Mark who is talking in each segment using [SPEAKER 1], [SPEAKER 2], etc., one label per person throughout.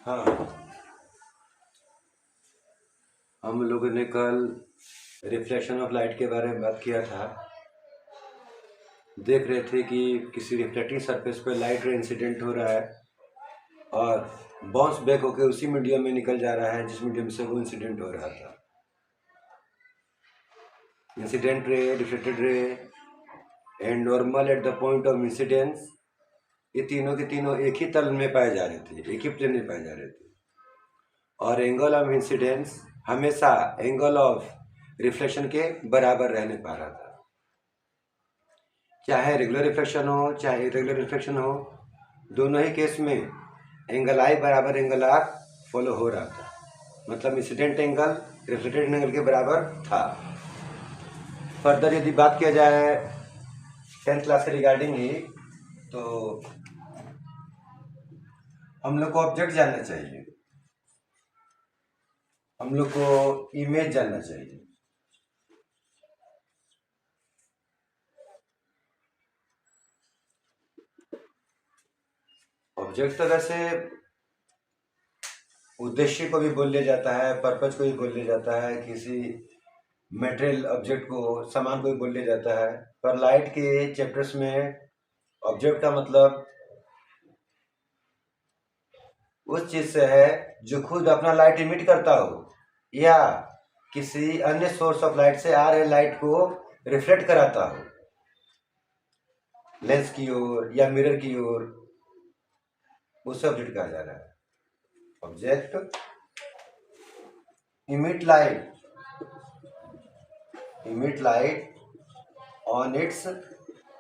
[SPEAKER 1] हाँ, हम लोगों ने कल रिफ्लेक्शन ऑफ लाइट के बारे में बात किया था। देख रहे थे कि किसी रिफ्लेक्टिंग सरफेस पे लाइट रे इंसिडेंट हो रहा है और बाउंस बैक होकर उसी मीडियम में निकल जा रहा है जिस मीडियम से वो इंसिडेंट हो रहा था। Incident ray, reflected ray and normal at the point of incidence, ये तीनों के तीनों एक ही तल में पाए जा रहे थे, एक ही प्लेन में पाए जा रहे थे। और एंगल ऑफ इंसिडेंस हमेशा एंगल ऑफ रिफ्लेक्शन के बराबर रहने पा रहा था, चाहे रेगुलर रिफ्लेक्शन हो चाहे इरेगुलर रिफ्लेक्शन हो, दोनों ही केस में एंगल आई बराबर एंगल आर फॉलो हो रहा था। मतलब इंसिडेंट एंगल रिफ्लेक्टेड एंगल के बराबर था। फर्दर यदि बात किया जाए 10th क्लास के रिगार्डिंग ही, तो हम लोग को ऑब्जेक्ट जानना चाहिए, हम लोग को इमेज जानना चाहिए। ऑब्जेक्ट तो वैसे उद्देश्य को भी बोल लिया जाता है, पर्पज को भी बोल लिया जाता है, किसी मटेरियल ऑब्जेक्ट को, सामान को भी बोल लिया जाता है। पर लाइट के चैप्टर्स में ऑब्जेक्ट का मतलब उस चीज से है जो खुद अपना लाइट इमिट करता हो या किसी अन्य सोर्स ऑफ लाइट से आ रहे लाइट को रिफ्लेक्ट कराता हो, लेंस की ओर या मिरर की ओर, उसे ऑब्जेक्ट कहा जा रहा है। Object emit light on it's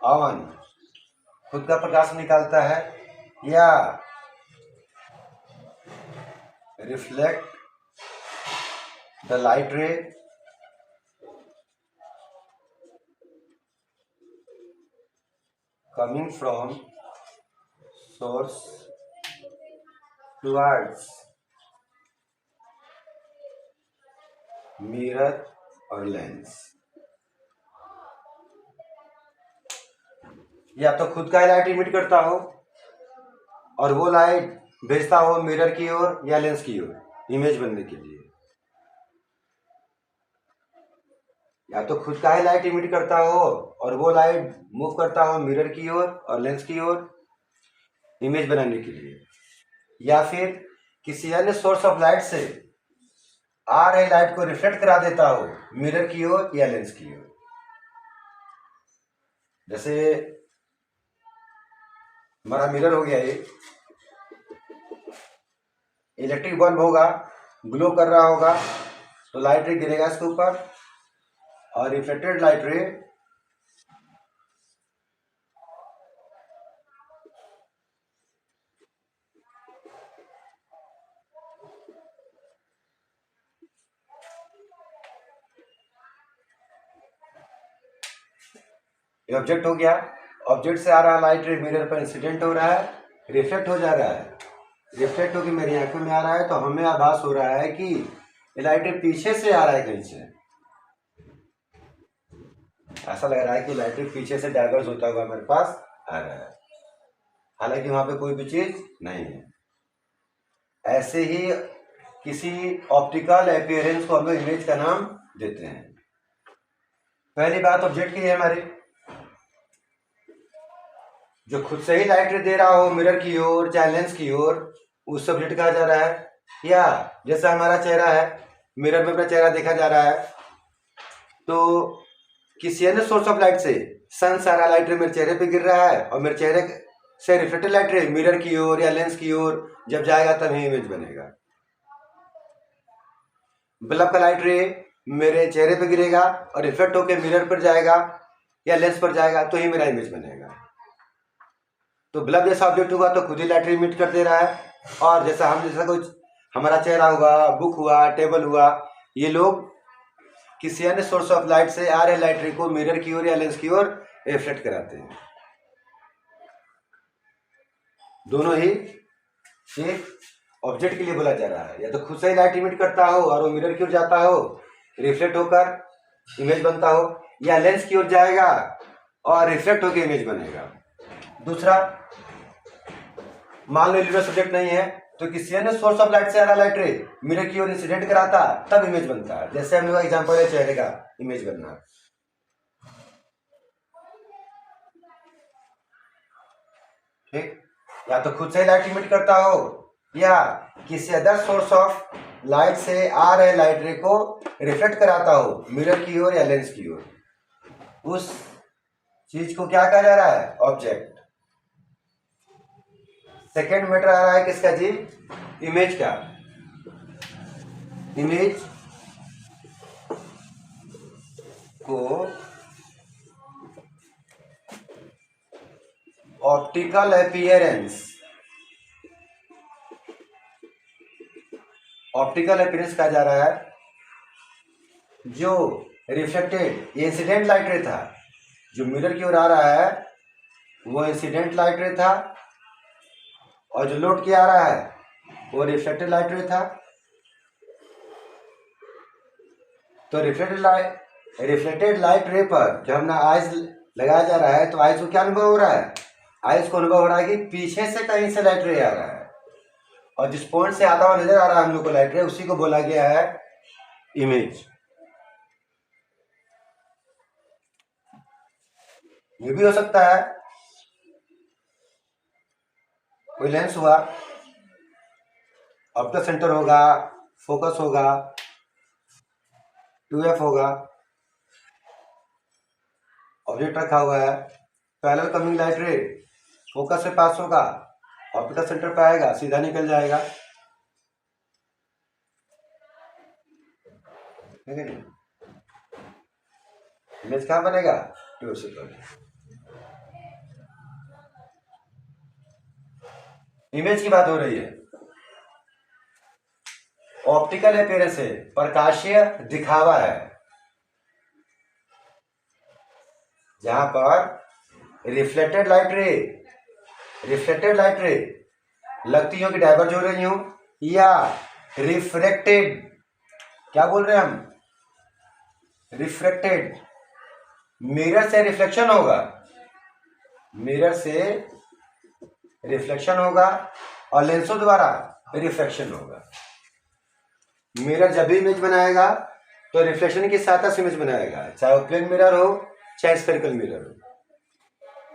[SPEAKER 1] on, खुद का प्रकाश निकालता है या रिफ्लेक्ट द लाइट रे coming from source towards mirror और लेंस। या तो खुद का लाइट इमिट करता हो और वो लाइट भेजता हो मिरर की ओर या लेंस की ओर इमेज बनने के लिए, या तो खुद का ही लाइट इमिट करता हो और वो लाइट मूव करता हो मिरर की ओर और लेंस की ओर इमेज बनाने के लिए, या फिर किसी अन्य सोर्स ऑफ लाइट से आ रहे लाइट को रिफ्लेक्ट करा देता हो मिरर की ओर या लेंस की ओर। जैसे हमारा मिरर हो गया, ये इलेक्ट्रिक बल्ब होगा, ग्लो कर रहा होगा तो लाइट रे गिरेगा इसके ऊपर और रिफ्लेक्टेड लाइट रे ये ऑब्जेक्ट हो गया। ऑब्जेक्ट से आ रहा लाइट रे मिरर पर इंसिडेंट हो रहा है, रिफ्लेक्ट हो जा रहा है, रिफ्लेक्ट होकर मेरी आंखों में आ रहा है, तो हमें आभास हो रहा है कि ये लाइट रे पीछे से आ रहा है, कहीं से ऐसा लग रहा है कि लाइट रे पीछे से डाइवर्स होता हुआ मेरे पास आ रहा है, हालांकि वहां पे कोई भी चीज नहीं है। ऐसे ही किसी ऑप्टिकल अपीयरेंस को हम लोग इमेज का नाम देते हैं। पहली बात ऑब्जेक्ट की है हमारी, जो खुद से ही लाइट रे दे रहा हो मिरर की ओर चाहे लेंस की ओर, उस ऑब्जेक्ट कहा जा रहा है। या जैसा हमारा चेहरा है, मिरर में अपना चेहरा देखा जा रहा है, तो किसी अन्य सोर्स ऑफ लाइट से सन सारा लाइट रे मेरे चेहरे पे गिर रहा है और मेरे चेहरे से रिफ्लेक्टेड लाइट रे मिरर की ओर या लेंस की ओर जब जाएगा तभी इमेज बनेगा। बल्ब का लाइट रे मेरे चेहरे पे गिरेगा और रिफ्लेक्ट होकर मिरर पर जाएगा या लेंस पर जाएगा तो ही मेरा इमेज बनेगा। तो बल्ब जैसा ऑब्जेक्ट हुआ तो खुद ही लाइट रे इमिट कर दे रहा है, और जैसा कुछ हमारा चेहरा हुआ, बुक हुआ, टेबल हुआ, ये लोग किसी अन्य सोर्स ऑफ लाइट से आ रहे लाइट रे को मिरर की ओर या लेंस की ओर रिफ्लेक्ट कराते हैं। दोनों ही एक ऑब्जेक्ट के लिए बोला जा रहा है, या तो खुद से ही लाइट इमिट करता हो और वो मिरर की ओर जाता हो, रिफ्लेक्ट होकर इमेज बनता हो, या लेंस की ओर जाएगा और रिफ्लेक्ट होकर इमेज बनेगा। दूसरा, मान लो इल्यूमिनेटेड सब्जेक्ट नहीं है, तो किसी अन्य सोर्स ऑफ लाइट से आ रहा लाइट रे मिरर की ओर इंसिडेंट कराता, तब इमेज बनता है। जैसे हम लोग का एग्जाम्पल है चेहरे का इमेज बनना, ठीक। या तो खुद से लाइट इमिट करता हो या किसी अदर सोर्स ऑफ लाइट से आ रहे लाइट रे को रिफ्लेक्ट कराता हो मिरर की ओर या लेंस की ओर। उस चीज को क्या कहा जा रहा है? ऑब्जेक्ट। सेकेंड मैटर आ रहा है किसका जी? इमेज का। इमेज को ऑप्टिकल अपीयरेंस, ऑप्टिकल अपीयरेंस कहा जा रहा है जो रिफ्लेक्टेड इंसिडेंट लाइट रे था, जो मिरर की ओर आ रहा है वो इंसिडेंट लाइट रे था, और जो लोड किया आ रहा है वो रिफ्लेक्टेड लाइट रे था। तो रिफ्लेक्टेड लाइट रे पर जब अपना आइज लगाया जा रहा है तो आइज को क्या अनुभव हो रहा है? आइज को अनुभव हो रहा है कि पीछे से कहीं से लाइट रे आ रहा है, और जिस पॉइंट से आता हुआ नजर आ रहा है हम लोग को लाइट रे, उसी को बोला गया है इमेज। ये भी हो सकता है कोई लेंस हुआ, ऑप्टिकल सेंटर होगा, फोकस होगा, 2F होगा, ऑब्जेक्ट रखा हुआ है, पैरेलल कमिंग लाइट रे फोकस से पास होगा, ऑप्टिकल सेंटर पे आएगा, सीधा निकल जाएगा, ठीक है। इमेज कहाँ बनेगा? ट्यूब से इमेज की बात हो रही है। ऑप्टिकल अपीयरेंस है, प्रकाशीय दिखावा है, जहां पर रिफ्लेक्टेड लाइट रे लगती हो कि डाइवर्ज हो रही हो, या रिफ्रैक्टेड, क्या बोल रहे हैं हम? रिफ्रैक्टेड, मिरर से रिफ्लेक्शन होगा, मिरर से रिफ्लेक्शन होगा और लेंसों द्वारा रिफ्लेक्शन होगा। मिरर जब भी इमेज बनाएगा तो रिफ्लेक्शन की सहायता से इमेज बनाएगा, चाहे वो प्लेन मिरर हो चाहे स्फेरिकल मिरर हो।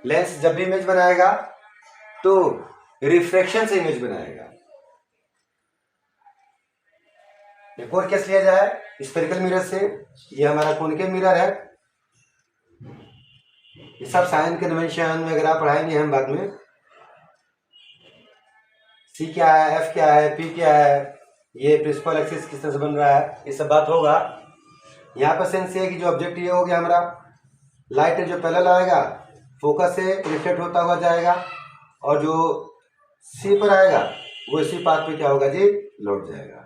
[SPEAKER 1] लेंस जब भी इमेज बनाएगा तो रिफ्लेक्शन से इमेज बनाएगा। एक और केस लिया जाए स्फेरिकल मिरर से, ये हमारा कॉनकेव मिरर है। ये सब साइन कन्वेंशन वगैरह पढ़ाएंगे हम बाद में। सी क्या है, एफ क्या है, पी क्या है, ये प्रिंसिपल एक्सिस किस तरह से बन रहा है, ये सब बात होगा। यहाँ पर सेंस ये है कि जो ऑब्जेक्ट ये हो गया हमारा, लाइट जो पैरेलल आएगा फोकस से रिफ्लेक्ट होता हुआ जाएगा, और जो सी पर आएगा वो इसी पाथ पे क्या होगा जी? लौट जाएगा।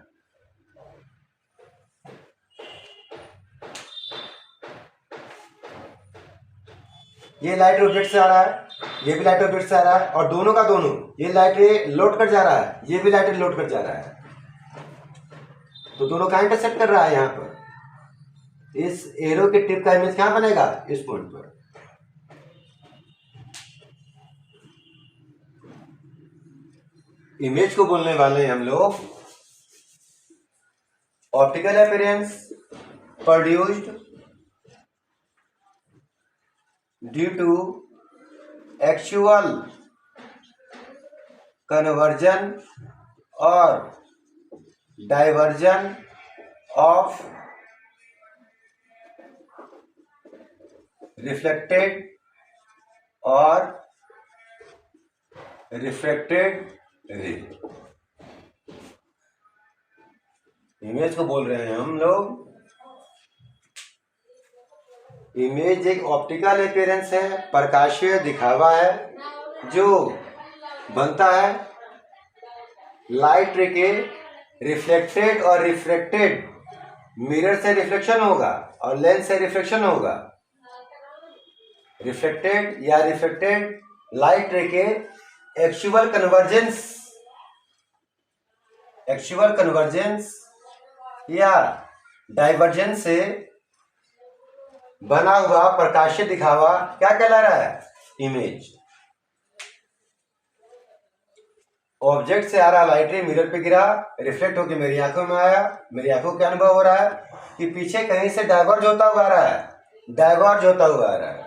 [SPEAKER 1] ये लाइट ऑब्जेक्ट से आ रहा है, ये भी लाइट ऑब्जेक्ट से आ रहा है, और दोनों का दोनों, ये लाइट लौट कर जा रहा है, ये भी लाइट लौट कर जा रहा है, तो दोनों का इंटरसेक्ट कर रहा है। यहाँ पर इस एरो के टिप का इमेज क्या बनेगा? इस पॉइंट पर। इमेज को बोलने वाले हैं हम लोग optical appearance produced due to actual convergence और डाइवर्जन ऑफ रिफ्लेक्टेड और रिफ्रैक्टेड रे। इमेज को बोल रहे हैं हम लोग, इमेज एक ऑप्टिकल अपीयरेंस है, प्रकाशीय दिखावा है, जो बनता है लाइट रे के रिफ्लेक्टेड और रिफ्रैक्टेड, मिरर से रिफ्लेक्शन होगा और लेंस से रिफ्लेक्शन होगा। रिफ्लेक्टेड या रिफ्लेक्टेड लाइट रे के एक्चुअल कन्वर्जेंस या डाइवर्जेंस से बना हुआ प्रकाशीय दिखावा क्या कहला रहा है? इमेज। ऑब्जेक्ट से आ रहा लाइट रे मिरर पे गिरा, रिफ्लेक्ट होकर मेरी आंखों में आया, मेरी आंखों को क्या अनुभव हो रहा है कि पीछे कहीं से डाइवर्ज होता हुआ आ रहा है, डाइवर्ज होता हुआ आ रहा है।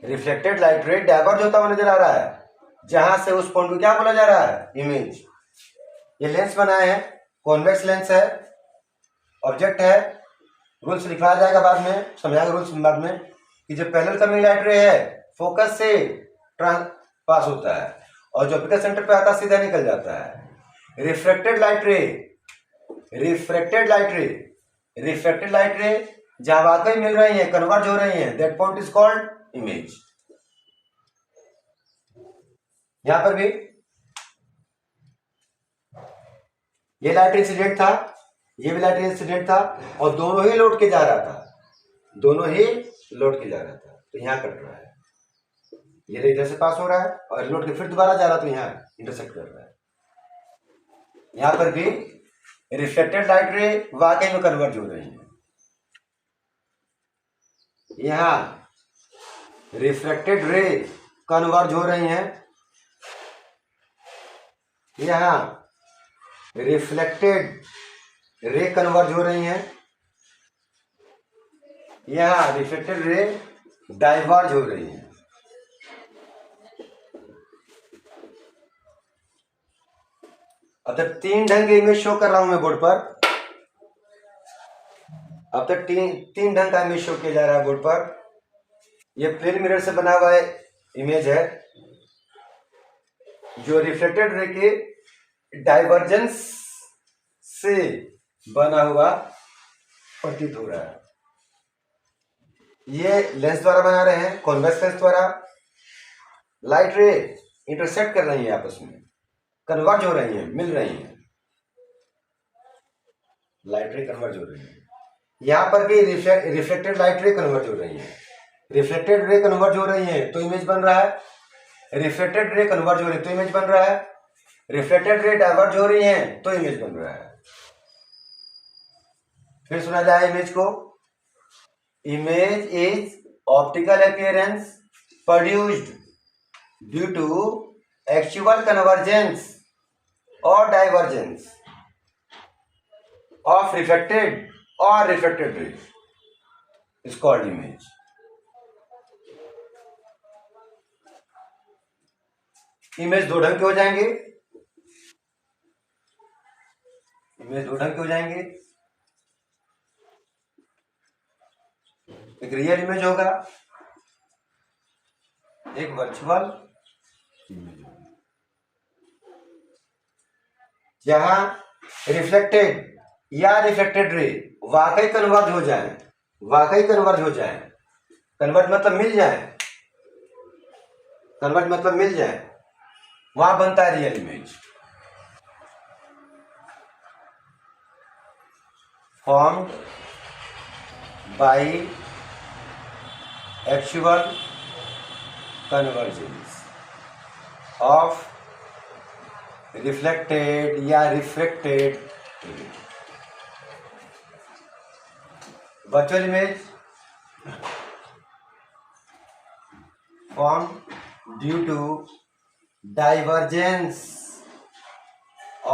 [SPEAKER 1] रिफ्लेक्टेड लाइट रे डाइवर्ज होता हुआ नजर आ रहा है, जहां से उस पॉइंट को क्या बोला जा रहा है, इमेज। ये लेंस बनाए हैं, कॉन्वेक्स लेंस है, ऑब्जेक्ट है। रूल्स लिखवाया जाएगा बाद में, समझाएंगे रूल्स बाद में कि जो पैरेलल कमिंग लाइट रे है फोकस से पास होता है और जो अपिकल सेंटर पे आता है सीधा निकल जाता है। रिफ्लेक्टेड लाइट रे, रिफ्लेक्टेड लाइट रे, रिफ्लेक्टेड लाइट रे जहां वाकई मिल रही है, कन्वर्ज हो रही है, that point is called image. यहां पर भी ये लाइट इंसिडेंट था, ये भी लाइट इंसिडेंट था और दोनों ही लौट के जा रहा था, दोनों ही लौट के जा रहा था। तो यहां कट रहा है, ये इधर से पास हो रहा है और लौट के फिर दोबारा जा रहा तो यहां इंटरसेक्ट कर रहा है। यहां पर भी रिफ्लेक्टेड लाइट रे वाकई में कन्वर्ज हो रही है। यहां रिफ्लेक्टेड रे कन्वर्ज हो रही हैं, यहां रिफ्लेक्टेड रे कन्वर्ज हो रही हैं, यहां रिफ्लेक्टेड रे डाइवर्ज हो रही हैं। अब तक 3 ढंग के इमेज शो कर रहा हूं मैं बोर्ड पर, अब तक तीन ढंग का इमेज शो किया जा रहा है बोर्ड पर। यह प्लेन मिरर से बना हुआ इमेज है जो रिफ्लेक्टेड रे के डाइवर्जेंस से बना हुआ प्रतीत हो रहा है। ये लेंस द्वारा बना रहे हैं, कॉन्वेक्स लेंस द्वारा। लाइट रे इंटरसेक्ट कर रही है आपस में, कन्वर्ज हो रही है, मिल रही है, लाइट रे कन्वर्ज हो रही है। यहां पर भी रिफ्लेक्टेड लाइट रे कन्वर्ज हो रही है, रिफ्लेक्टेड रे कन्वर्ज हो रही है तो इमेज बन रहा है, रिफ्लेक्टेड रे कन्वर्ज हो रही है तो इमेज बन रहा है, रिफ्लेक्टेड रे डाइवर्ज हो रही है तो इमेज बन रहा है। फिर सुना जाए इमेज को। Image is optical appearance produced due to actual convergence और divergence of reflected or reflected rays is called image. Image दो ढंग के हो जाएंगे, इमेज दो ढंग के हो जाएंगे। एक रियल इमेज होगा, एक वर्चुअल इमेज होगा। जहां रिफ्लेक्टेड या रिफ्लेक्टेड रे वाकई कन्वर्ज हो जाए, वाकई कन्वर्ज हो जाए, कन्वर्ज मतलब मिल जाए, कन्वर्ज मतलब मिल जाए, वहां बनता है real image. Formed by actual convergence of reflected या refracted virtual image formed due to divergence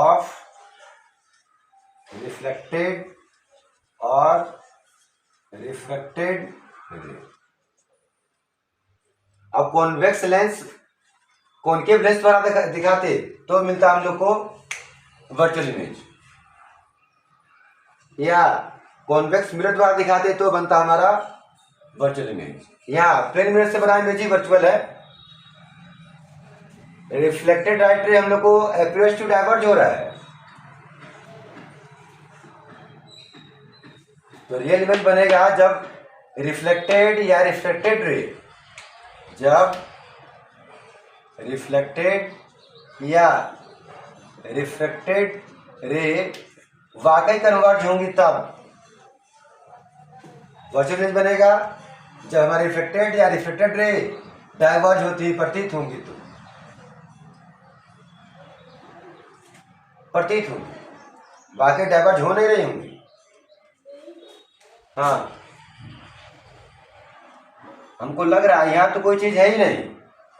[SPEAKER 1] of reflected or refracted ray। अब कॉन्वेक्स लेंस कॉनकेव लेंस द्वारा दिखाते तो मिलता हम लोग को वर्चुअल इमेज, या कॉन्वेक्स मिरर द्वारा दिखाते तो बनता हमारा वर्चुअल इमेज। यहाँ प्लेन मिरर से बना इमेज ही वर्चुअल है। रिफ्लेक्टेड लाइट रे हम लोग को अपीयर्स टू डाइवर्ज हो रहा है, तो रियल इमेज बनेगा जब रिफ्लेक्टेड या रिफ्लेक्टेड रे, जब रिफ्लेक्टेड या रिफ्लेक्टेड रे वाकई कन्वर्ज होंगी तब वर्चुअल इमेज बनेगा। जब हमारी रिफ्लेक्टेड या रिफ्लेक्टेड रे डाइवर्ज होती प्रतीत होंगी तो प्रतीत होंगी, बाकी डाइवर्ज हो नहीं रही होंगी। हाँ, हमको लग रहा है यहाँ तो कोई चीज है ही नहीं,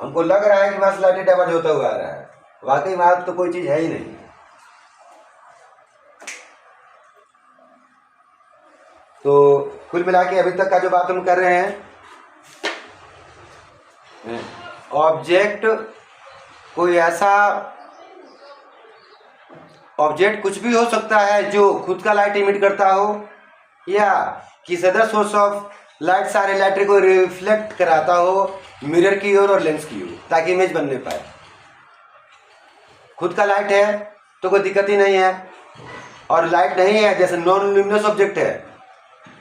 [SPEAKER 1] हमको लग रहा है कि वहां से लाइट डाइवर्ज होता हुआ आ रहा है, वाकई वहां तो कोई चीज है ही नहीं। तो कुल मिला के अभी तक का जो बात हम कर रहे हैं, ऑब्जेक्ट कोई ऐसा ऑब्जेक्ट कुछ भी हो सकता है जो खुद का लाइट इमिट करता हो या किसी अदर सोर्स ऑफ लाइट सारे लाइट को रिफ्लेक्ट कराता हो मिरर की ओर और लेंस की ओर, ताकि इमेज बनने पाए। खुद का लाइट है तो कोई दिक्कत ही नहीं है, और लाइट नहीं है जैसे नॉन ल्यूमिनस ऑब्जेक्ट है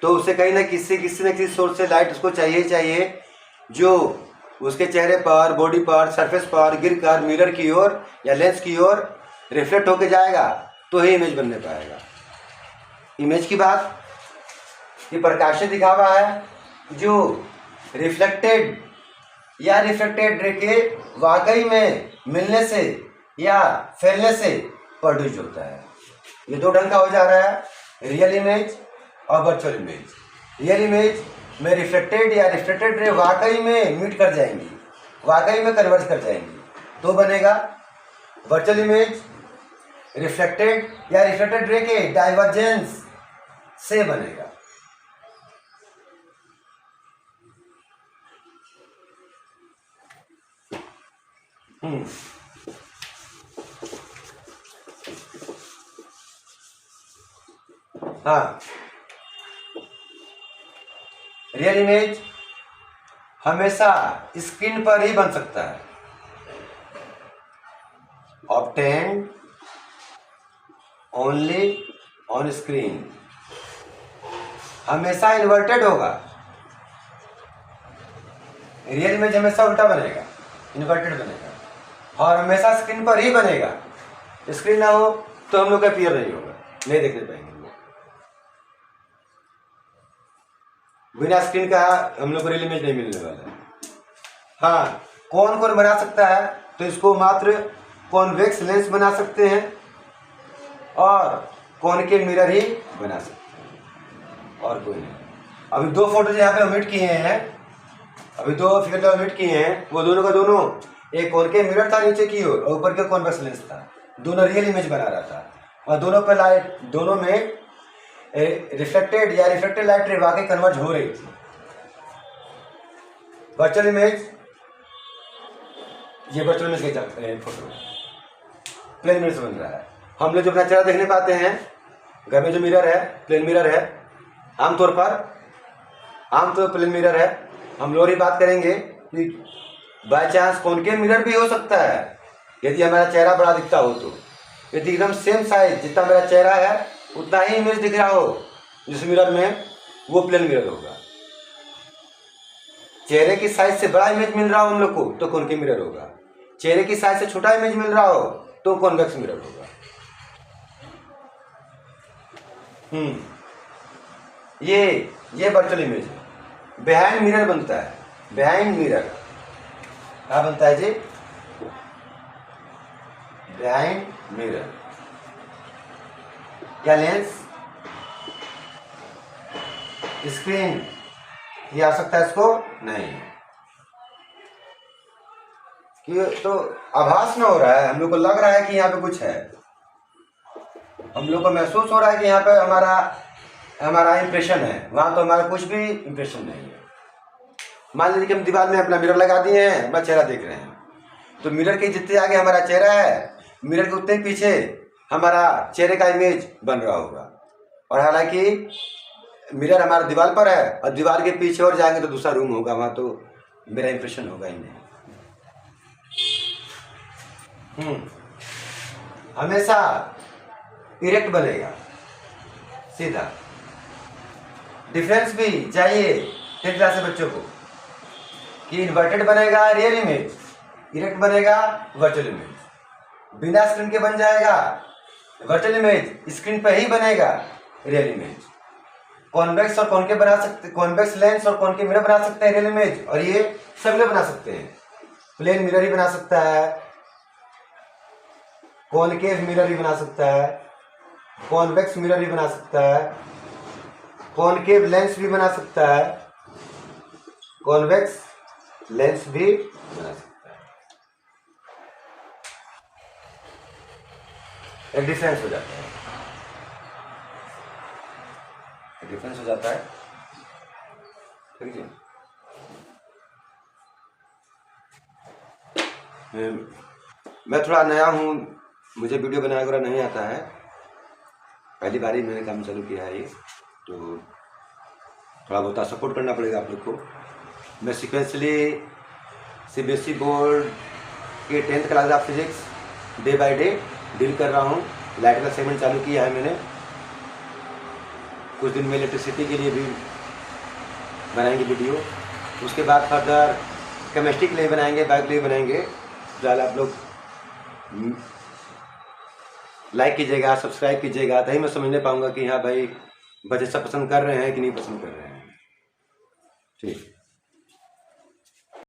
[SPEAKER 1] तो उसे कहीं ना किसी सोर्स से लाइट उसको चाहिए जो उसके चेहरे पर, बॉडी पर, सरफेस पर गिर कर मिरर की ओर या लेंस की ओर रिफ्लेक्ट होके जाएगा तो ही इमेज बनने पाएगा। इमेज की बात ये प्रकाश से दिखावा है जो रिफ्लेक्टेड या रिफ्लेक्टेड रे के वाकई में मिलने से या फैलने से प्रोड्यूस होता है। ये दो ढंग का हो जा रहा है, रियल इमेज और वर्चुअल इमेज। रियल इमेज में रिफ्लेक्टेड या रिफ्लेक्टेड रे वाकई में मीट कर जाएंगी, वाकई में कन्वर्ज कर जाएंगी तो बनेगा। वर्चुअल इमेज रिफ्लेक्टेड या रिफ्लेक्टेड रे के डाइवर्जेंस से बनेगा। हाँ, रियल इमेज हमेशा स्क्रीन पर ही बन सकता है। ऑब्टेन्ड ओनली ऑन स्क्रीन, हमेशा इन्वर्टेड होगा। रियल इमेज हमेशा उल्टा बनेगा, इन्वर्टेड बनेगा और हमेशा स्क्रीन पर ही बनेगा। स्क्रीन ना हो तो हम लोग का अपीयर नहीं होगा, नहीं देखने पाएंगे। बिना स्क्रीन का हम लोग को रियल इमेज नहीं मिलने वाला है। हाँ, कौन कौन बना सकता है तो इसको मात्र कॉन्वेक्स लेंस बना सकते हैं और कॉनकेव मिरर ही बना सकते हैं, और कोई नहीं। अभी दो फोटो यहाँ पे ओमिट किए हैं, अभी दो फिगर ओमिट किए हैं, वो दोनों का दोनों, एक कॉनकेव मिरर था नीचे की ओर और ऊपर के कॉन्वेक्स लेंस था, दोनों रियल इमेज बना रहा था और दोनों पे लाइट, दोनों में रिफ्लेक्टेड या रिफ्लेक्टेड लाइट रे वाकई कन्वर्ज हो रही थी। वर्चुअल इमेज, ये वर्चुअल इमेज का फोटो प्लेन मिरर से बन रहा है। हम लोग जो अपना चेहरा देखने पाते हैं घर में, जो मिरर है प्लेन मिरर है, आमतौर प्लेन मिरर है। हम लोग ही बात करेंगे कि बाय चांस कॉनकेव मिरर भी हो सकता है यदि हमारा चेहरा बड़ा दिखता हो तो। यदि एकदम सेम साइज जितना मेरा चेहरा है उतना ही इमेज दिख रहा हो जिस मिरर में, वो प्लेन मिरर होगा। चेहरे की साइज से बड़ा इमेज मिल रहा हो हम लोग को तो कॉनकेव मिरर होगा, चेहरे की साइज से छोटा इमेज मिल रहा हो तो कॉन्वेक्स मिरर होगा। ये वर्चुअल इमेज है। बिहाइंड मिरर बनता है, बिहाइंड मिरर क्या बनता है जी? बिहाइंड मिरर या लेंस, स्क्रीन ये आ सकता है, इसको नहीं कि तो आभास में हो रहा है, हम लोग को लग रहा है कि यहाँ पे कुछ है, हम लोग को महसूस हो रहा है कि यहाँ पे हमारा इंप्रेशन है, वहां तो हमारा कुछ भी इंप्रेशन नहीं है। मान लीजिए कि हम दीवार में अपना मिरर लगा दिए हैं, अपना चेहरा देख रहे हैं, तो मिरर के जितने आगे हमारा चेहरा है, मिरर के उतने पीछे हमारा चेहरे का इमेज बन रहा होगा। और हालांकि मिरर हमारा दीवार पर है और दीवार के पीछे और जाएंगे तो दूसरा रूम होगा, वहां तो मेरा इंप्रेशन होगा ही नहीं। हमेशा इरेक्ट बनेगा, सीधा। डिफरेंस भी चाहिए 10th क्लास के बच्चों को कि इन्वर्टेड बनेगा रियल इमेज, इरेक्ट बनेगा वर्चुअल इमेज। बिना स्क्रीन के बन जाएगा वर्चुअल इमेज, स्क्रीन पर ही बनेगा रियल इमेज। कॉन्वेक्स और कॉनकेव बना सकते, कॉन्वेक्स लेंस और कॉनकेव मिरर बना सकते हैं रियल इमेज, और ये सब लोग बना सकते हैं। प्लेन मिरर ही बना सकता है, कॉनकेव मिरर भी बना सकता है, कॉन्वेक्स मिरर भी बना सकता है, कॉनकेव लेंस भी बना सकता है, कॉन्वेक्स लेंस भी बना सकता है। एक डिफरेंस हो जाता है, डिफरेंस हो जाता है। ठीक है, मैं थोड़ा नया हूँ, मुझे वीडियो बनाना वगैरह नहीं आता है, पहली बार ही मैंने काम चालू किया है ये, तो थोड़ा बहुत सपोर्ट करना पड़ेगा आप लोग को। मैं सिक्वेंसली सीबीएसई बोर्ड के 10th class of physics day by day deal कर रहा हूँ। लाइट का सेगमेंट चालू किया है मैंने, कुछ दिन में इलेक्ट्रिसिटी के लिए भी बनाएंगे वीडियो, उसके बाद फर्दर केमिस्ट्री के लिए बनाएंगे, बायो के लिए बनाएंगे। फिलहाल आप लोग लाइक कीजिएगा, सब्सक्राइब कीजिएगा, तभी मैं समझने पाऊंगा कि हाँ भाई बच्चे सब पसंद कर रहे हैं कि नहीं पसंद कर रहे हैं। ठीक।